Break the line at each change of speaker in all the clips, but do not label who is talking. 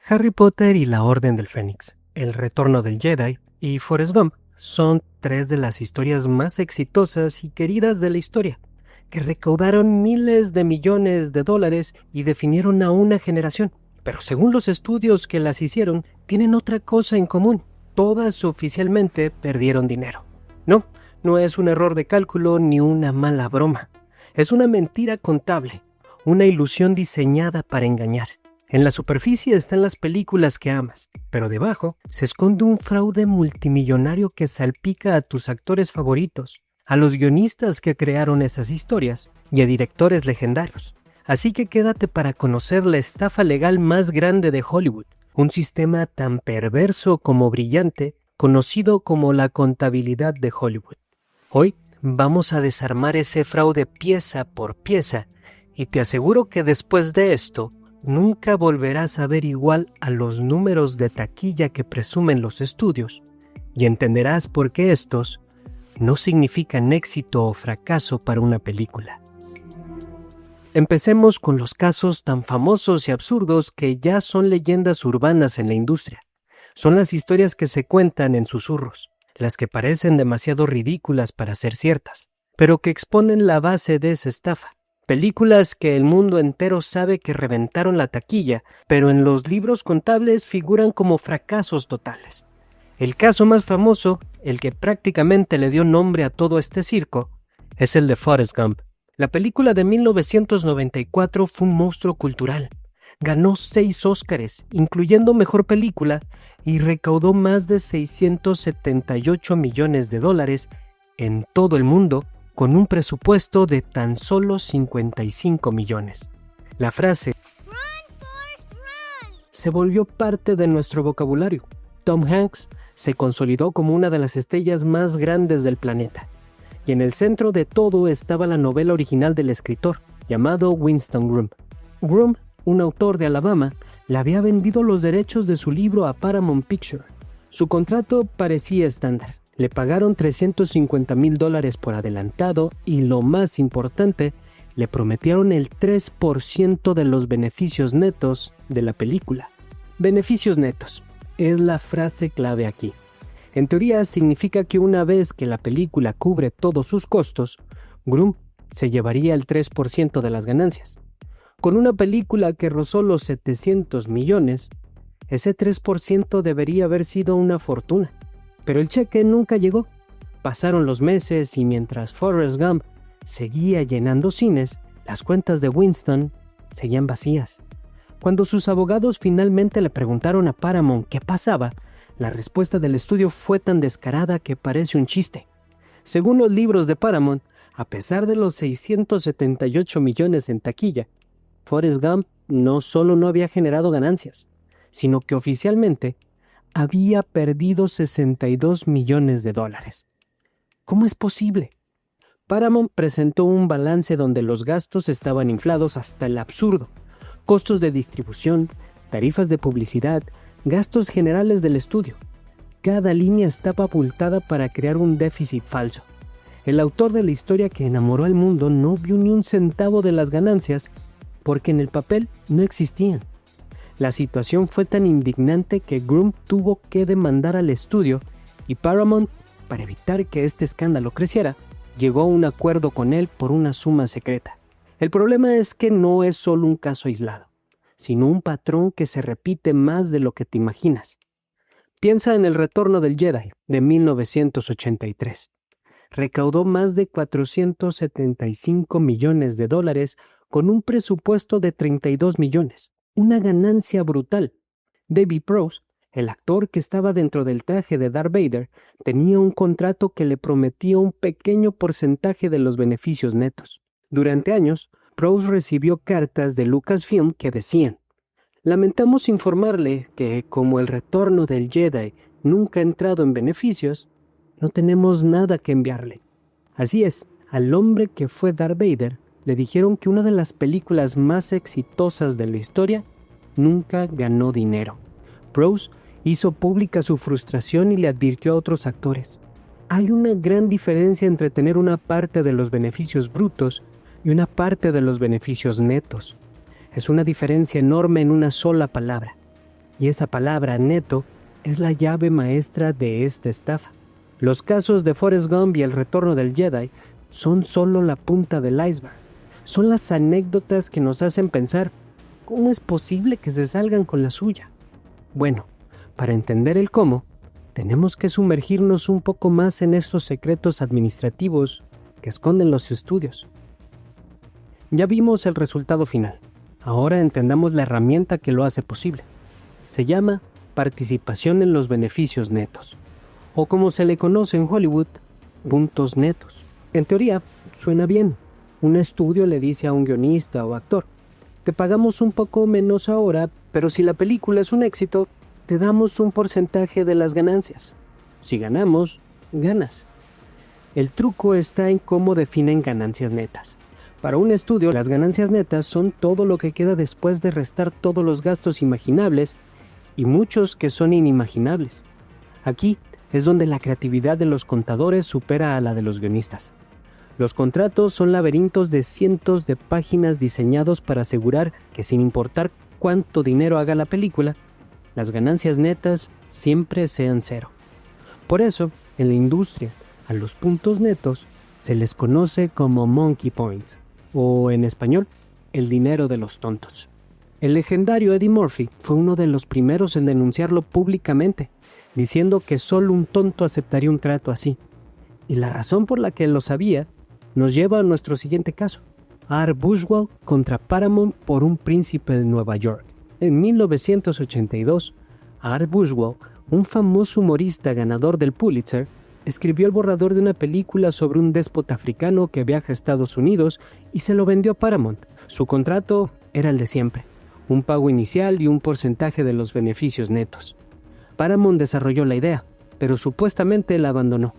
Harry Potter y la Orden del Fénix, El Retorno del Jedi y Forrest Gump son tres de las historias más exitosas y queridas de la historia, que recaudaron miles de millones de dólares y definieron a una generación. Pero según los estudios que las hicieron, tienen otra cosa en común. Todas oficialmente perdieron dinero. No es un error de cálculo ni una mala broma. Es una mentira contable, una ilusión diseñada para engañar. En la superficie están las películas que amas, pero debajo se esconde un fraude multimillonario que salpica a tus actores favoritos, a los guionistas que crearon esas historias y a directores legendarios. Así que quédate para conocer la estafa legal más grande de Hollywood, un sistema tan perverso como brillante, conocido como la contabilidad de Hollywood. Hoy vamos a desarmar ese fraude pieza por pieza y te aseguro que después de esto, nunca volverás a ver igual a los números de taquilla que presumen los estudios y entenderás por qué estos no significan éxito o fracaso para una película. Empecemos con los casos tan famosos y absurdos que ya son leyendas urbanas en la industria. Son las historias que se cuentan en susurros, las que parecen demasiado ridículas para ser ciertas, pero que exponen la base de esa estafa. Películas que el mundo entero sabe que reventaron la taquilla, pero en los libros contables figuran como fracasos totales. El caso más famoso, el que prácticamente le dio nombre a todo este circo, es el de Forrest Gump. La película de 1994 fue un monstruo cultural. Ganó 6 Óscares, incluyendo Mejor Película, y recaudó más de $678 millones en todo el mundo, con un presupuesto de tan solo 55 millones. La frase "Run, Forrest, run" se volvió parte de nuestro vocabulario. Tom Hanks se consolidó como una de las estrellas más grandes del planeta. Y en el centro de todo estaba la novela original del escritor, llamado Winston Groom. Groom, un autor de Alabama, le había vendido los derechos de su libro a Paramount Pictures. Su contrato parecía estándar. Le pagaron $350,000 por adelantado y, lo más importante, le prometieron el 3% de los beneficios netos de la película. Beneficios netos es la frase clave aquí. En teoría significa que una vez que la película cubre todos sus costos, Groom se llevaría el 3% de las ganancias. Con una película que rozó los 700 millones, ese 3% debería haber sido una fortuna. Pero el cheque nunca llegó. Pasaron los meses y mientras Forrest Gump seguía llenando cines, las cuentas de Winston seguían vacías. Cuando sus abogados finalmente le preguntaron a Paramount qué pasaba, la respuesta del estudio fue tan descarada que parece un chiste. Según los libros de Paramount, a pesar de los 678 millones en taquilla, Forrest Gump no solo no había generado ganancias, sino que oficialmente había perdido $62 millones. ¿Cómo es posible? Paramount presentó un balance donde los gastos estaban inflados hasta el absurdo. Costos de distribución, tarifas de publicidad, gastos generales del estudio. Cada línea estaba abultada para crear un déficit falso. El autor de la historia que enamoró al mundo no vio ni un centavo de las ganancias porque en el papel no existían. La situación fue tan indignante que Groom tuvo que demandar al estudio y Paramount, para evitar que este escándalo creciera, llegó a un acuerdo con él por una suma secreta. El problema es que no es solo un caso aislado, sino un patrón que se repite más de lo que te imaginas. Piensa en El Retorno del Jedi de 1983. Recaudó más de $475 millones con un presupuesto de 32 millones. Una ganancia brutal. David Prowse, el actor que estaba dentro del traje de Darth Vader, tenía un contrato que le prometía un pequeño porcentaje de los beneficios netos. Durante años, Prowse recibió cartas de Lucasfilm que decían: "Lamentamos informarle que, como El Retorno del Jedi nunca ha entrado en beneficios, no tenemos nada que enviarle". Así es, al hombre que fue Darth Vader le dijeron que una de las películas más exitosas de la historia nunca ganó dinero. Prowse hizo pública su frustración y le advirtió a otros actores: hay una gran diferencia entre tener una parte de los beneficios brutos y una parte de los beneficios netos. Es una diferencia enorme en una sola palabra. Y esa palabra neto es la llave maestra de esta estafa. Los casos de Forrest Gump y El Retorno del Jedi son solo la punta del iceberg. Son las anécdotas que nos hacen pensar, ¿cómo es posible que se salgan con la suya? Bueno, para entender el cómo, tenemos que sumergirnos un poco más en estos secretos administrativos que esconden los estudios. Ya vimos el resultado final. Ahora entendamos la herramienta que lo hace posible. Se llama participación en los beneficios netos, o como se le conoce en Hollywood, puntos netos. En teoría, suena bien. Un estudio le dice a un guionista o actor, te pagamos un poco menos ahora, pero si la película es un éxito, te damos un porcentaje de las ganancias. Si ganamos, ganas. El truco está en cómo definen ganancias netas. Para un estudio, las ganancias netas son todo lo que queda después de restar todos los gastos imaginables y muchos que son inimaginables. Aquí es donde la creatividad de los contadores supera a la de los guionistas. Los contratos son laberintos de cientos de páginas diseñados para asegurar que sin importar cuánto dinero haga la película, las ganancias netas siempre sean cero. Por eso, en la industria, a los puntos netos se les conoce como monkey points, o en español, el dinero de los tontos. El legendario Eddie Murphy fue uno de los primeros en denunciarlo públicamente, diciendo que solo un tonto aceptaría un trato así. Y la razón por la que lo sabía nos lleva a nuestro siguiente caso. Art Buchwald contra Paramount por Un Príncipe de Nueva York. En 1982, Art Buchwald, un famoso humorista ganador del Pulitzer, escribió el borrador de una película sobre un déspota africano que viaja a Estados Unidos y se lo vendió a Paramount. Su contrato era el de siempre, un pago inicial y un porcentaje de los beneficios netos. Paramount desarrolló la idea, pero supuestamente la abandonó.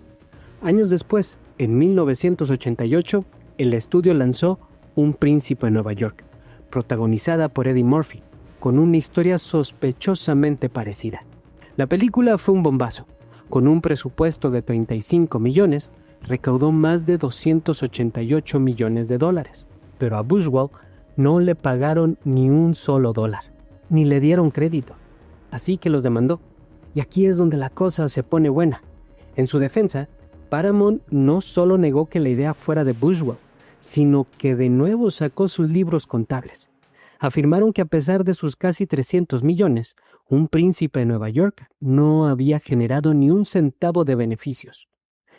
Años después, en 1988, el estudio lanzó Un Príncipe de Nueva York, protagonizada por Eddie Murphy, con una historia sospechosamente parecida. La película fue un bombazo. Con un presupuesto de 35 millones, recaudó más de 288 millones de dólares. Pero a Buchwald no le pagaron ni un solo dólar, ni le dieron crédito. Así que los demandó. Y aquí es donde la cosa se pone buena. En su defensa, Paramount no solo negó que la idea fuera de Buchwald, sino que de nuevo sacó sus libros contables. Afirmaron que a pesar de sus casi 300 millones, Un Príncipe de Nueva York no había generado ni un centavo de beneficios.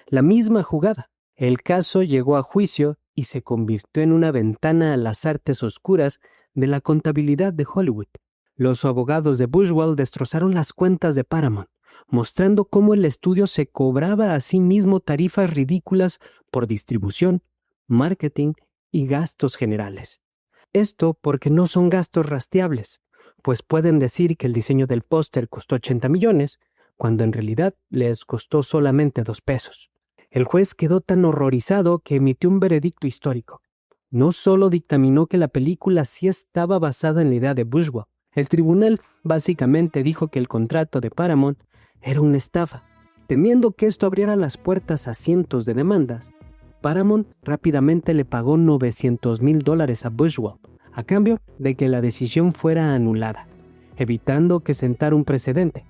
La misma jugada. El caso llegó a juicio y se convirtió en una ventana a las artes oscuras de la contabilidad de Hollywood. Los abogados de Buchwald destrozaron las cuentas de Paramount, mostrando cómo el estudio se cobraba a sí mismo tarifas ridículas por distribución, marketing y gastos generales. Esto porque no son gastos rastreables, pues pueden decir que el diseño del póster costó 80 millones, cuando en realidad les costó solamente 2 pesos. El juez quedó tan horrorizado que emitió un veredicto histórico. No solo dictaminó que la película sí estaba basada en la idea de Buchwald. El tribunal básicamente dijo que el contrato de Paramount era una estafa. Temiendo que esto abriera las puertas a cientos de demandas, Paramount rápidamente le pagó $900,000 a Buchwald, a cambio de que la decisión fuera anulada, evitando que sentara un precedente.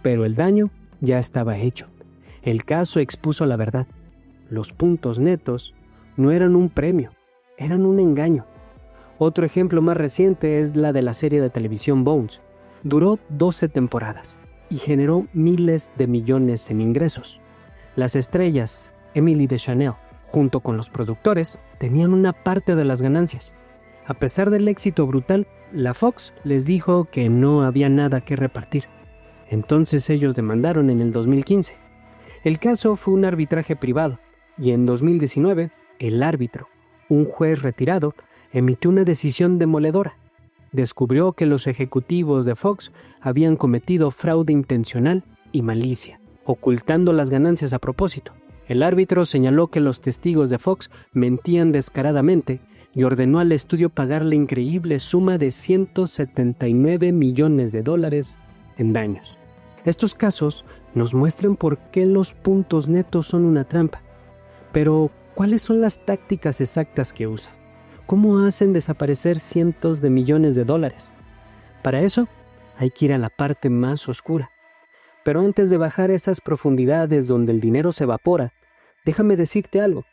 Pero el daño ya estaba hecho. El caso expuso la verdad. Los puntos netos no eran un premio, eran un engaño. Otro ejemplo más reciente es la de la serie de televisión Bones. Duró 12 temporadas y generó miles de millones en ingresos. Las estrellas, Emily Deschanel, junto con los productores, tenían una parte de las ganancias. A pesar del éxito brutal, la Fox les dijo que no había nada que repartir. Entonces ellos demandaron en el 2015. El caso fue un arbitraje privado y en 2019, el árbitro, un juez retirado, emitió una decisión demoledora. Descubrió que los ejecutivos de Fox habían cometido fraude intencional y malicia, ocultando las ganancias a propósito. El árbitro señaló que los testigos de Fox mentían descaradamente y ordenó al estudio pagar la increíble suma de $179 millones en daños. Estos casos nos muestran por qué los puntos netos son una trampa. Pero, ¿cuáles son las tácticas exactas que usan? ¿Cómo hacen desaparecer cientos de millones de dólares? Para eso, hay que ir a la parte más oscura. Pero antes de bajar esas profundidades donde el dinero se evapora, déjame decirte algo.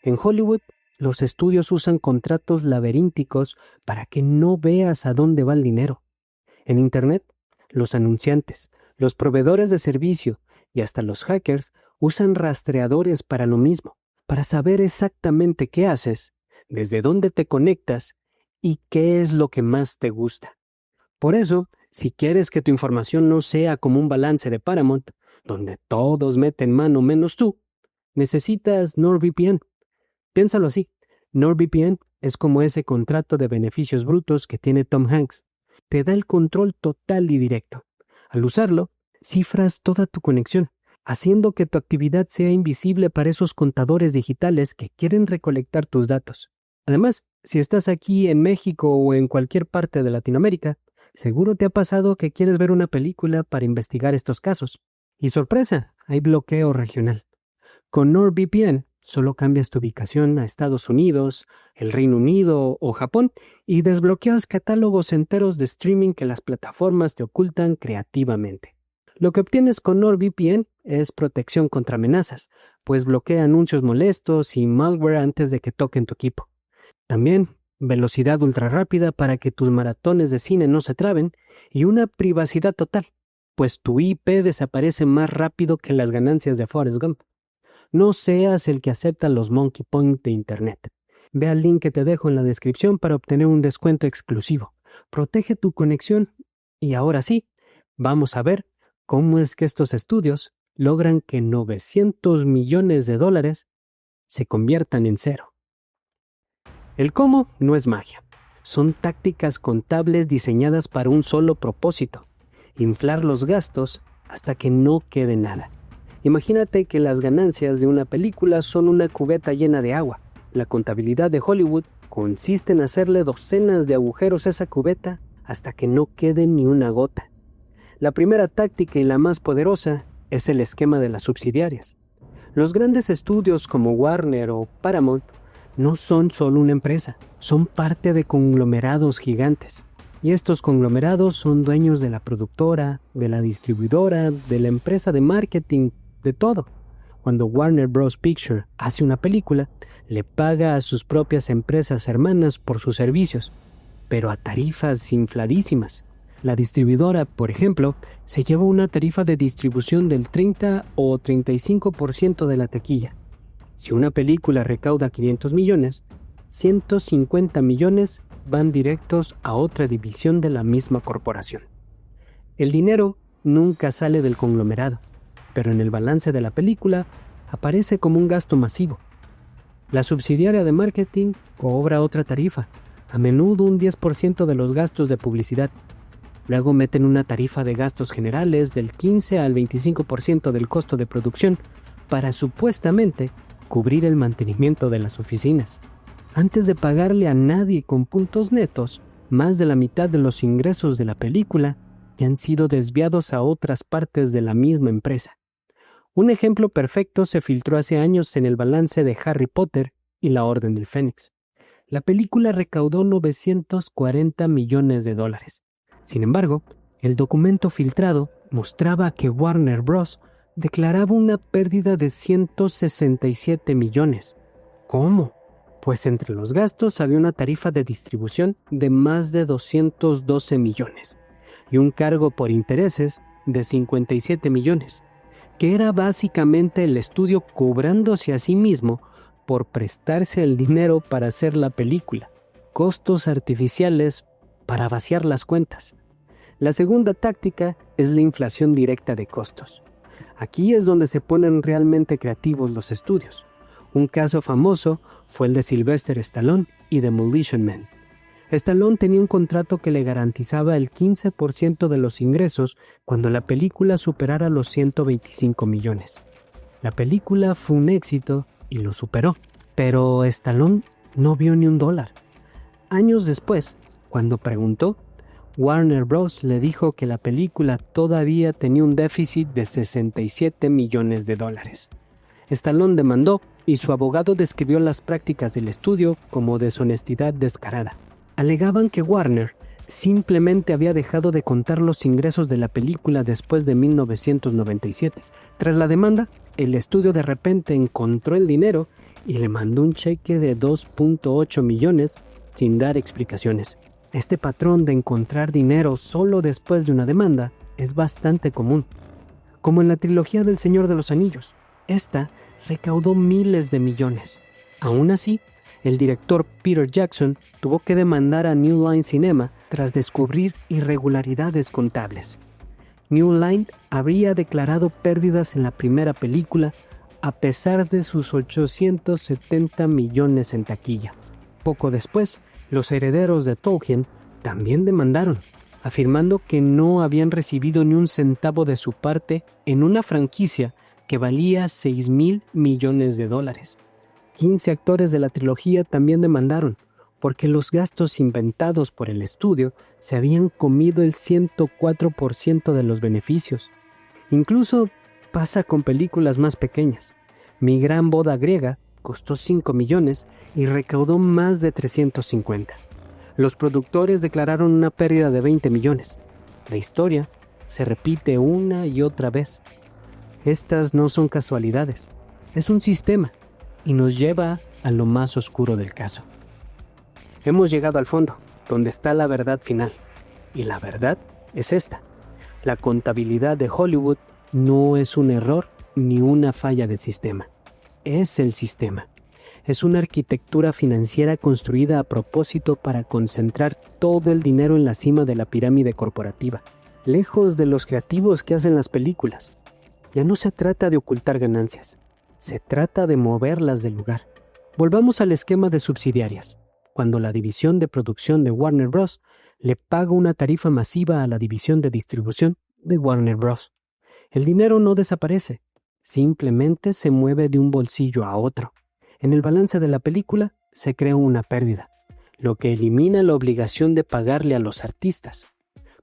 En Hollywood, los estudios usan contratos laberínticos para que no veas a dónde va el dinero. En Internet, los anunciantes, los proveedores de servicio y hasta los hackers usan rastreadores para lo mismo, para saber exactamente qué haces, desde dónde te conectas y qué es lo que más te gusta. Por eso, si quieres que tu información no sea como un balance de Paramount, donde todos meten mano menos tú, necesitas NordVPN. Piénsalo así, NordVPN es como ese contrato de beneficios brutos que tiene Tom Hanks. Te da el control total y directo. Al usarlo, cifras toda tu conexión, haciendo que tu actividad sea invisible para esos contadores digitales que quieren recolectar tus datos. Además, si estás aquí en México o en cualquier parte de Latinoamérica, seguro te ha pasado que quieres ver una película para investigar estos casos. Y sorpresa, hay bloqueo regional. Con NordVPN solo cambias tu ubicación a Estados Unidos, el Reino Unido o Japón y desbloqueas catálogos enteros de streaming que las plataformas te ocultan creativamente. Lo que obtienes con NordVPN es protección contra amenazas, pues bloquea anuncios molestos y malware antes de que toquen tu equipo. También velocidad ultra rápida para que tus maratones de cine no se traben y una privacidad total, pues tu IP desaparece más rápido que las ganancias de Forrest Gump. No seas el que acepta los Monkey Point de Internet. Ve al link que te dejo en la descripción para obtener un descuento exclusivo. Protege tu conexión y ahora sí, vamos a ver cómo es que estos estudios logran que $900 millones se conviertan en cero. El cómo no es magia. Son tácticas contables diseñadas para un solo propósito: inflar los gastos hasta que no quede nada. Imagínate que las ganancias de una película son una cubeta llena de agua. La contabilidad de Hollywood consiste en hacerle docenas de agujeros a esa cubeta hasta que no quede ni una gota. La primera táctica y la más poderosa es el esquema de las subsidiarias. Los grandes estudios como Warner o Paramount no son solo una empresa, son parte de conglomerados gigantes. Y estos conglomerados son dueños de la productora, de la distribuidora, de la empresa de marketing, de todo. Cuando Warner Bros. Pictures hace una película, le paga a sus propias empresas hermanas por sus servicios, pero a tarifas infladísimas. La distribuidora, por ejemplo, se lleva una tarifa de distribución del 30 o 35% de la taquilla. Si una película recauda 500 millones, 150 millones van directos a otra división de la misma corporación. El dinero nunca sale del conglomerado, pero en el balance de la película aparece como un gasto masivo. La subsidiaria de marketing cobra otra tarifa, a menudo un 10% de los gastos de publicidad. Luego meten una tarifa de gastos generales del 15 al 25% del costo de producción para supuestamente cubrir el mantenimiento de las oficinas. Antes de pagarle a nadie con puntos netos, más de la mitad de los ingresos de la película ya han sido desviados a otras partes de la misma empresa. Un ejemplo perfecto se filtró hace años en el balance de Harry Potter y la Orden del Fénix. La película recaudó $940 millones. Sin embargo, el documento filtrado mostraba que Warner Bros. Declaraba una pérdida de 167 millones. ¿Cómo? Pues entre los gastos había una tarifa de distribución de más de 212 millones y un cargo por intereses de 57 millones, que era básicamente el estudio cobrándose a sí mismo por prestarse el dinero para hacer la película. Costos artificiales para vaciar las cuentas. La segunda táctica es la inflación directa de costos. Aquí es donde se ponen realmente creativos los estudios. Un caso famoso fue el de Sylvester Stallone y Demolition Man. Stallone tenía un contrato que le garantizaba el 15% de los ingresos cuando la película superara los 125 millones. La película fue un éxito y lo superó, pero Stallone no vio ni $1. Años después, cuando preguntó, Warner Bros. Le dijo que la película todavía tenía un déficit de $67 millones. Stallone demandó y su abogado describió las prácticas del estudio como deshonestidad descarada. Alegaban que Warner simplemente había dejado de contar los ingresos de la película después de 1997. Tras la demanda, el estudio de repente encontró el dinero y le mandó un cheque de 2.8 millones sin dar explicaciones. Este patrón de encontrar dinero solo después de una demanda es bastante común. Como en la trilogía del Señor de los Anillos, esta recaudó miles de millones. Aún así, el director Peter Jackson tuvo que demandar a New Line Cinema tras descubrir irregularidades contables. New Line habría declarado pérdidas en la primera película a pesar de sus 870 millones en taquilla. Poco después, los herederos de Tolkien también demandaron, afirmando que no habían recibido ni un centavo de su parte en una franquicia que valía $6,000 millones. 15 actores de la trilogía también demandaron, porque los gastos inventados por el estudio se habían comido el 104% de los beneficios. Incluso pasa con películas más pequeñas. Mi gran boda griega costó 5 millones y recaudó más de 350. Los productores declararon una pérdida de 20 millones. La historia se repite una y otra vez. Estas no son casualidades, es un sistema y nos lleva a lo más oscuro del caso. Hemos llegado al fondo, donde está la verdad final. Y la verdad es esta. La contabilidad de Hollywood no es un error ni una falla del sistema. Es el sistema. Es una arquitectura financiera construida a propósito para concentrar todo el dinero en la cima de la pirámide corporativa, lejos de los creativos que hacen las películas. Ya no se trata de ocultar ganancias, se trata de moverlas del lugar. Volvamos al esquema de subsidiarias. Cuando la división de producción de Warner Bros. Le paga una tarifa masiva a la división de distribución de Warner Bros. El dinero no desaparece, simplemente se mueve de un bolsillo a otro. En el balance de la película se crea una pérdida, lo que elimina la obligación de pagarle a los artistas.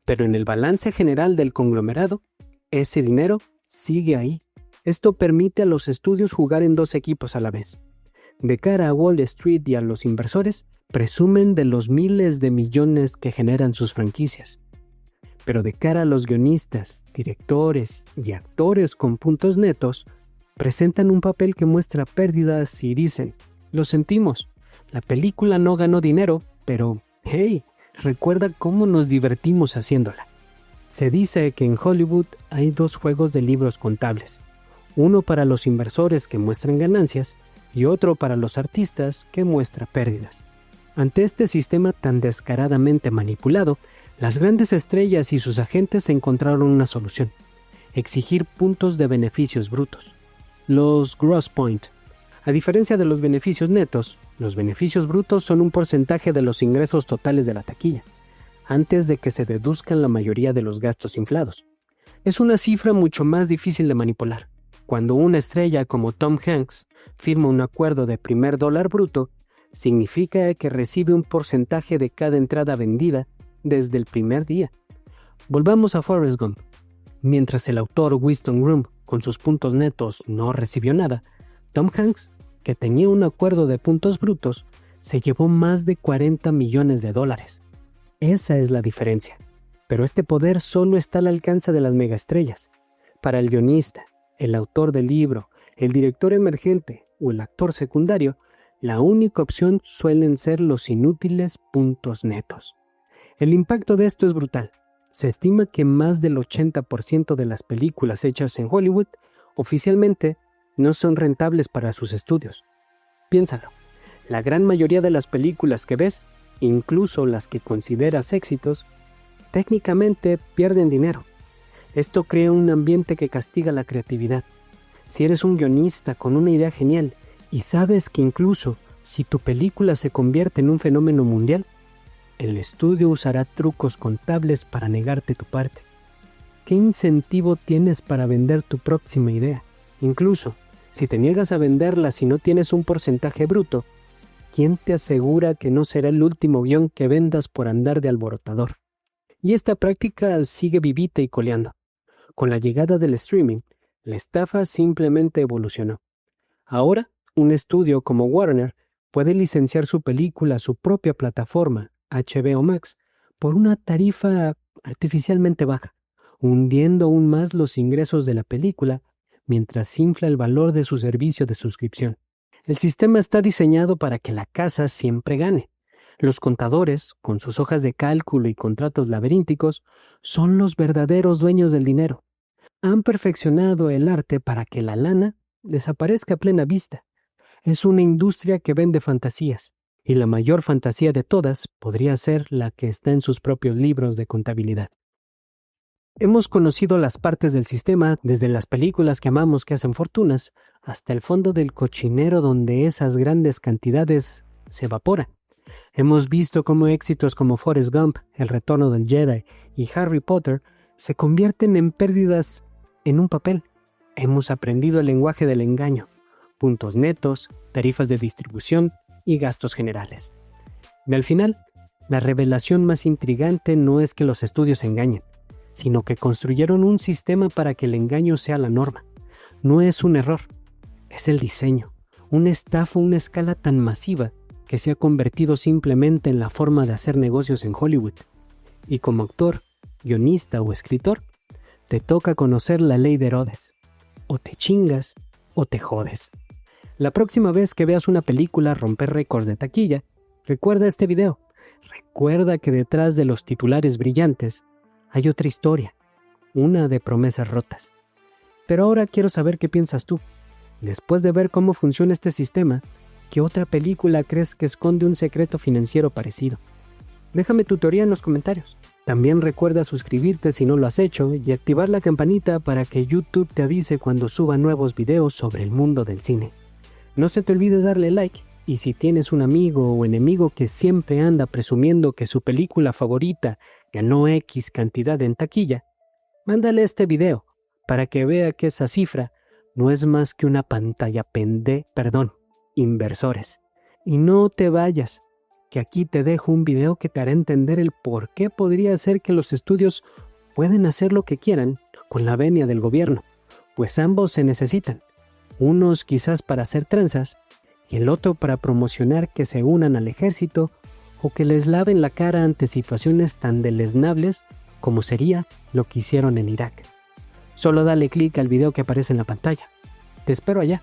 Pero en el balance general del conglomerado, ese dinero sigue ahí. Esto permite a los estudios jugar en dos equipos a la vez. De cara a Wall Street y a los inversores, presumen de los miles de millones que generan sus franquicias. Pero de cara a los guionistas, directores y actores con puntos netos, presentan un papel que muestra pérdidas y dicen, lo sentimos, la película no ganó dinero, pero, hey, recuerda cómo nos divertimos haciéndola. Se dice que en Hollywood hay dos juegos de libros contables, uno para los inversores que muestran ganancias y otro para los artistas que muestra pérdidas. Ante este sistema tan descaradamente manipulado, las grandes estrellas y sus agentes encontraron una solución: exigir puntos de beneficios brutos, los gross point. A diferencia de los beneficios netos, los beneficios brutos son un porcentaje de los ingresos totales de la taquilla, antes de que se deduzcan la mayoría de los gastos inflados. Es una cifra mucho más difícil de manipular. Cuando una estrella como Tom Hanks firma un acuerdo de primer dólar bruto, significa que recibe un porcentaje de cada entrada vendida desde el primer día. Volvamos a Forrest Gump. Mientras el autor Winston Groom, con sus puntos netos, no recibió nada, Tom Hanks, que tenía un acuerdo de puntos brutos, se llevó más de $40 millones. Esa es la diferencia. Pero este poder solo está al alcance de las megaestrellas. Para el guionista, el autor del libro, el director emergente o el actor secundario, la única opción suelen ser los inútiles puntos netos. El impacto de esto es brutal. Se estima que más del 80% de las películas hechas en Hollywood oficialmente no son rentables para sus estudios. Piénsalo, la gran mayoría de las películas que ves, incluso las que consideras éxitos, técnicamente pierden dinero. Esto crea un ambiente que castiga la creatividad. Si eres un guionista con una idea genial y sabes que incluso si tu película se convierte en un fenómeno mundial, el estudio usará trucos contables para negarte tu parte. ¿Qué incentivo tienes para vender tu próxima idea? Incluso, si te niegas a venderla si no tienes un porcentaje bruto, ¿quién te asegura que no será el último guión que vendas por andar de alborotador? Y esta práctica sigue vivita y coleando. Con la llegada del streaming, la estafa simplemente evolucionó. Ahora, un estudio como Warner puede licenciar su película a su propia plataforma, HBO Max, por una tarifa artificialmente baja, hundiendo aún más los ingresos de la película mientras infla el valor de su servicio de suscripción. El sistema está diseñado para que la casa siempre gane. Los contadores, con sus hojas de cálculo y contratos laberínticos, son los verdaderos dueños del dinero. Han perfeccionado el arte para que la lana desaparezca a plena vista. Es una industria que vende fantasías, y la mayor fantasía de todas podría ser la que está en sus propios libros de contabilidad. Hemos conocido las partes del sistema, desde las películas que amamos que hacen fortunas, hasta el fondo del cochinero donde esas grandes cantidades se evaporan. Hemos visto cómo éxitos como Forrest Gump, El Retorno del Jedi y Harry Potter se convierten en pérdidas en un papel. Hemos aprendido el lenguaje del engaño, puntos netos, tarifas de distribución y gastos generales. Y al final, la revelación más intrigante no es que los estudios engañen, sino que construyeron un sistema para que el engaño sea la norma. No es un error, es el diseño, una estafa a una escala tan masiva que se ha convertido simplemente en la forma de hacer negocios en Hollywood. Y como actor, guionista o escritor, te toca conocer la ley de Herodes. O te chingas o te jodes. La próxima vez que veas una película romper récords de taquilla, recuerda este video. Recuerda que detrás de los titulares brillantes hay otra historia, una de promesas rotas. Pero ahora quiero saber qué piensas tú. Después de ver cómo funciona este sistema, ¿qué otra película crees que esconde un secreto financiero parecido? Déjame tu teoría en los comentarios. También recuerda suscribirte si no lo has hecho y activar la campanita para que YouTube te avise cuando suba nuevos videos sobre el mundo del cine. No se te olvide darle like, y si tienes un amigo o enemigo que siempre anda presumiendo que su película favorita ganó X cantidad en taquilla, mándale este video para que vea que esa cifra no es más que una pantalla inversores. Y no te vayas, que aquí te dejo un video que te hará entender el por qué podría ser que los estudios pueden hacer lo que quieran con la venia del gobierno, pues ambos se necesitan, unos quizás para hacer tranzas y el otro para promocionar que se unan al ejército o que les laven la cara ante situaciones tan deleznables como sería lo que hicieron en Irak. Solo dale clic al video que aparece en la pantalla. Te espero allá.